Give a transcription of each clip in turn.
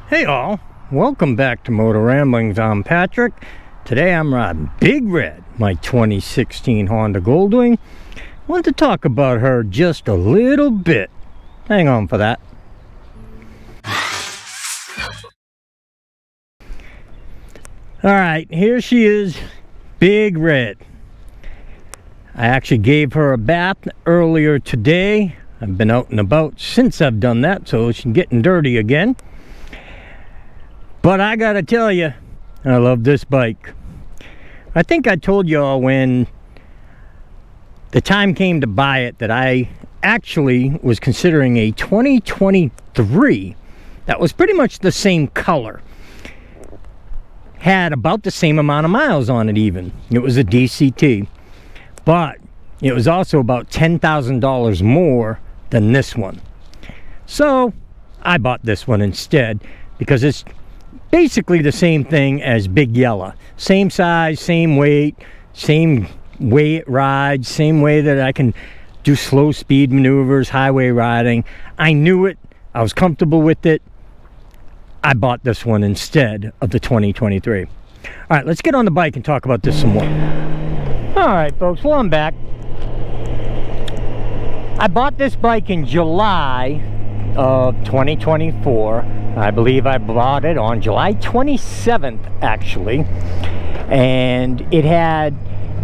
Hey all, welcome back to Motoramblings. I'm Patrick. Today I'm riding Big Red, my 2016 Honda Goldwing. I want to talk about her just a little bit. Hang on for that. Alright, here she is, Big Red. I actually gave her a bath earlier today. I've been out and about since I've done that, so she's getting dirty again. But I gotta tell you, I love this bike. I think I told y'all when the time came to buy it that I actually was considering a 2023 that was pretty much the same color. Had about the same amount of miles on it even. It was a DCT. But it was also about $10,000 more than this one. So I bought this one instead because it's basically the same thing as Big Yellow. Same size, same weight, same way it rides, same way that I can do slow speed maneuvers, highway riding. I knew it. I was comfortable with it. I bought this one instead of the 2023. All right, let's get on the bike and talk about this some more. All right, folks, well, I'm back. I bought this bike in July of 2024. I believe I bought it on July 27th, actually. And it had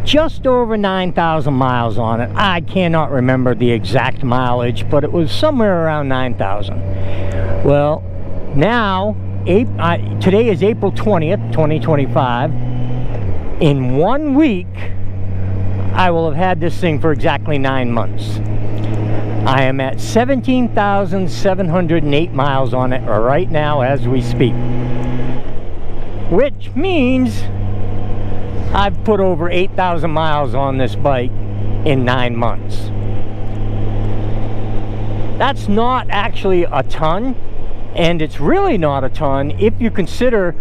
just over 9,000 miles on it. I cannot remember the exact mileage, but it was somewhere around 9,000. Well, now, today is April 20th, 2025. In 1 week, I will have had this thing for exactly 9 months. I am at 17,708 miles on it right now as we speak. Which means I've put over 8,000 miles on this bike in 9 months. That's not actually a ton, and it's really not a ton if you consider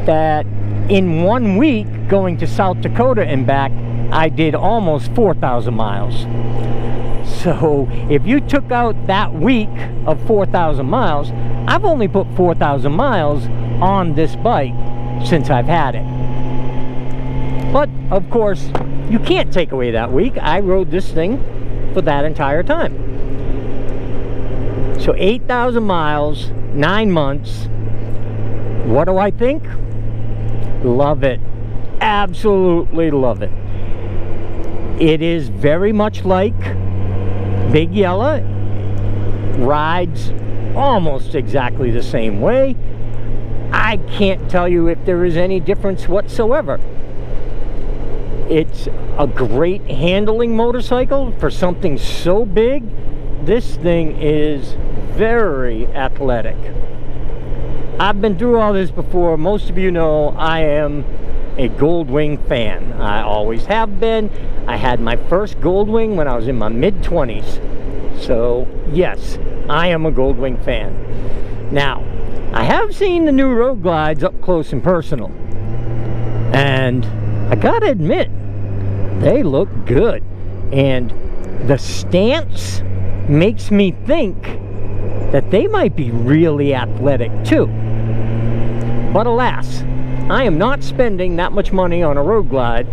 that in 1 week going to South Dakota and back, I did almost 4,000 miles. So if you took out that week of 4,000 miles, I've only put 4,000 miles on this bike since I've had it. But of course, you can't take away that week. I rode this thing for that entire time. So 8,000 miles, 9 months. What do I think? Love it. Absolutely love it. It is very much like Big Yellow. Rides almost exactly the same way. I can't tell you if there is any difference whatsoever. It's a great handling motorcycle for something so big. This thing is very athletic. I've been through all this before. Most of you know I am a Goldwing fan. I always have been. I had my first Goldwing when I was in my mid-20s. So, yes, I am a Goldwing fan. Now, I have seen the new Road Glides up close and personal. And I gotta admit, they look good. And the stance makes me think that they might be really athletic too. But alas, I am not spending that much money on a Road Glide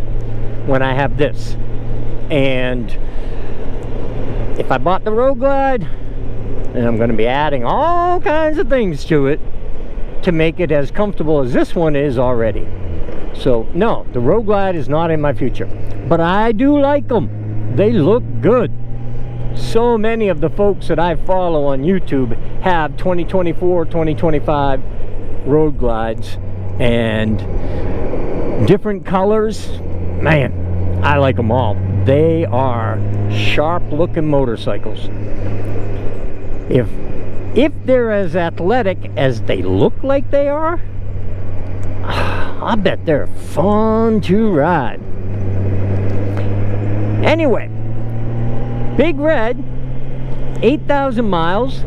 when I have this. And if I bought the Road Glide, then I'm going to be adding all kinds of things to it to make it as comfortable as this one is already. So no, the Road Glide is not in my future. But I do like them. They look good. So many of the folks that I follow on YouTube have 2024, 2025 Road Glides. And different colors, man, I like them all. They are sharp looking motorcycles. If they're as athletic as they look like they are, I bet they're fun to ride. Anyway, Big Red, 8,000 miles.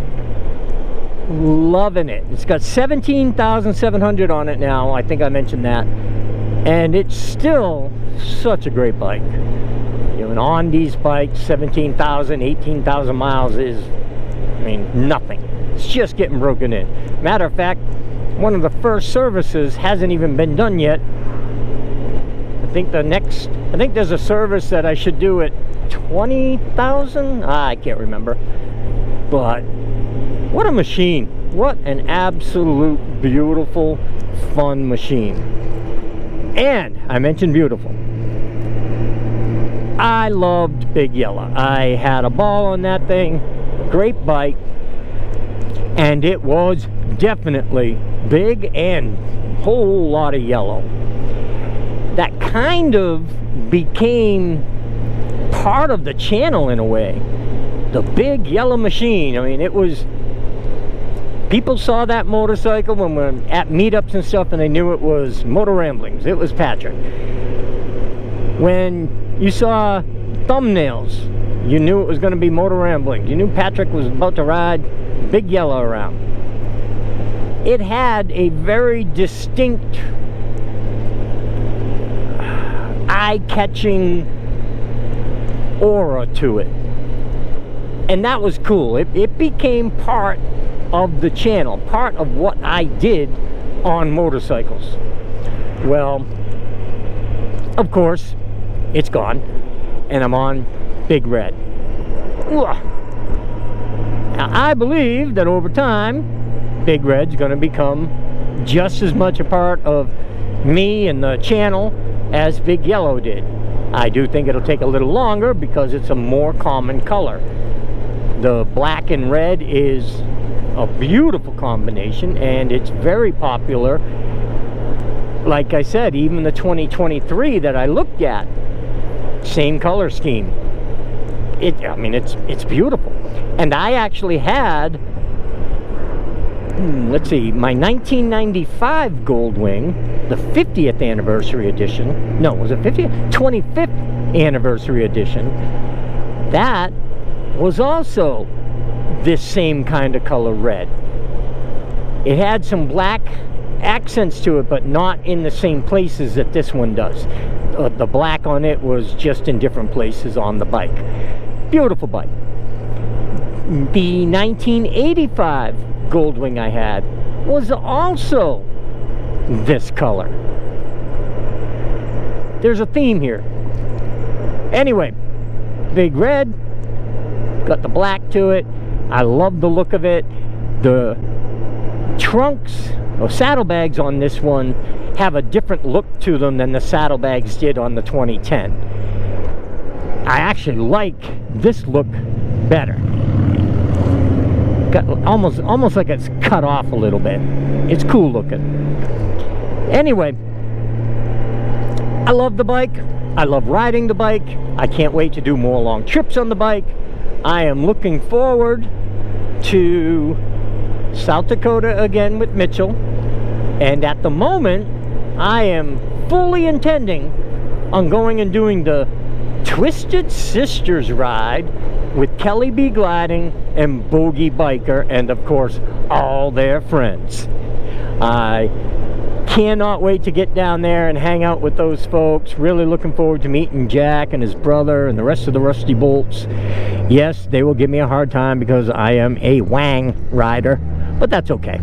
Loving it. It's got 17,700 on it now. I think I mentioned that. And it's still such a great bike. You know, on these bikes, 17,000, 18,000 miles is, I mean, nothing. It's just getting broken in. Matter of fact, one of the first services hasn't even been done yet. I think there's a service that I should do at 20,000. I can't remember. But what a machine. What an absolute beautiful, fun machine. And I mentioned beautiful. I loved Big Yellow. I had a ball on that thing. Great bike. And it was definitely big and a whole lot of yellow. That kind of became part of the channel in a way. The Big Yellow machine. I mean, it was... People saw that motorcycle when we were at meetups and stuff, and they knew it was Motoramblings. It was Patrick. When you saw thumbnails, you knew it was going to be Motoramblings. You knew Patrick was about to ride Big Yellow around. It had a very distinct, eye-catching aura to it. And that was cool. It became part of the channel, part of what I did on motorcycles. Well, of course, it's gone, and I'm on Big Red. Now, I believe that over time, Big Red's going to become just as much a part of me and the channel as Big Yellow did. I do think it'll take a little longer because it's a more common color. The black and red is a beautiful combination, and it's very popular. Like I said, even the 2023 that I looked at, same color scheme. I mean, it's beautiful. And I actually had, let's see, my 1995 Goldwing, the 50th anniversary edition. No, was it 50th? 25th anniversary edition. That was also this same kind of color red. It had some black accents to it, but not in the same places that this one does. The black on it was just in different places on the bike. Beautiful bike. The 1985 Goldwing I had was also this color. There's a theme here. Anyway, Big Red, got the black to it. I love the look of it. The trunks or saddlebags on this one have a different look to them than the saddlebags did on the 2010. I actually like this look better. Got almost like it's cut off a little bit. It's cool looking. Anyway, I love the bike. I love riding the bike. I can't wait to do more long trips on the bike. I am looking forward to South Dakota again with Mitchell, and at the moment I am fully intending on going and doing the Twisted Sisters ride with Kelly B Gliding and Bogey Biker, and of course all their friends. I cannot wait to get down there and hang out with those folks. Really looking forward to meeting Jack and his brother and the rest of the Rusty Bolts. Yes, they will give me a hard time because I am a Wang rider, but that's okay.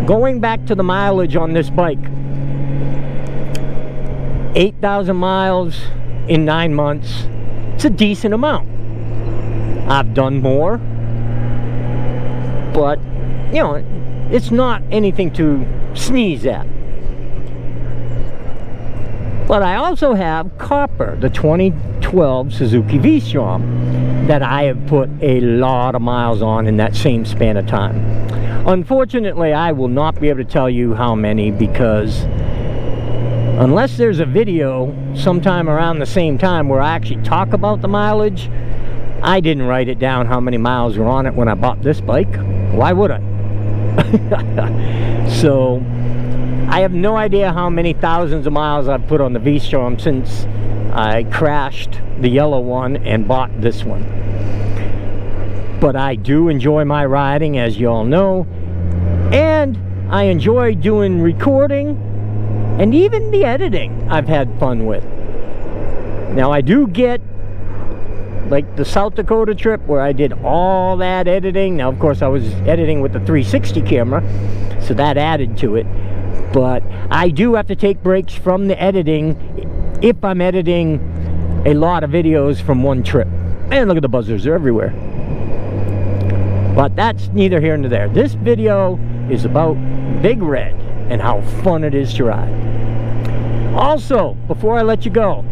Going back to the mileage on this bike, 8,000 miles in 9 months. It's a decent amount. I've done more, but you know, it's not anything to sneeze at. But I also have Copper, the 2012 Suzuki VStrom, that I have put a lot of miles on in that same span of time. Unfortunately, I will not be able to tell you how many, because unless there's a video sometime around the same time where I actually talk about the mileage, I didn't write it down how many miles were on it when I bought this bike. Why would I? So I have no idea how many thousands of miles I've put on the VStrom since I crashed the yellow one and bought this one. But I do enjoy my riding, as you all know, and I enjoy doing recording, and even the editing I've had fun with. Now I do get like the South Dakota trip where I did all that editing. Now, of course, I was editing with the 360 camera, so that added to it. But I do have to take breaks from the editing if I'm editing a lot of videos from one trip. And look at the buzzers, they're everywhere. But that's neither here nor there. This video is about Big Red and how fun it is to ride. Also, before I let you go,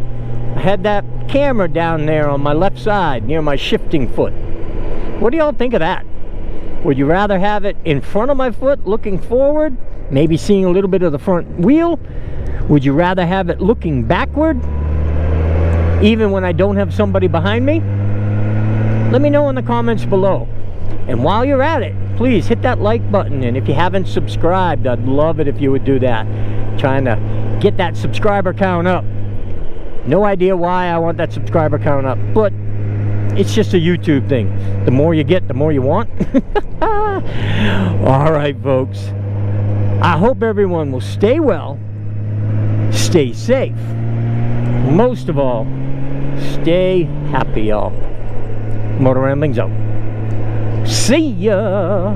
I had that camera down there on my left side near my shifting foot. What do y'all think of that? Would you rather have it in front of my foot looking forward, maybe seeing a little bit of the front wheel? Would you rather have it looking backward, even when I don't have somebody behind me? Let me know in the comments below. And while you're at it, please hit that like button, and if you haven't subscribed, I'd love it if you would do that. Trying to get that subscriber count up. No idea why I want that subscriber count up, but it's just a YouTube thing. The more you get, the more you want. Alright, folks. I hope everyone will stay well, stay safe, most of all, stay happy, y'all. Motoramblings out. See ya!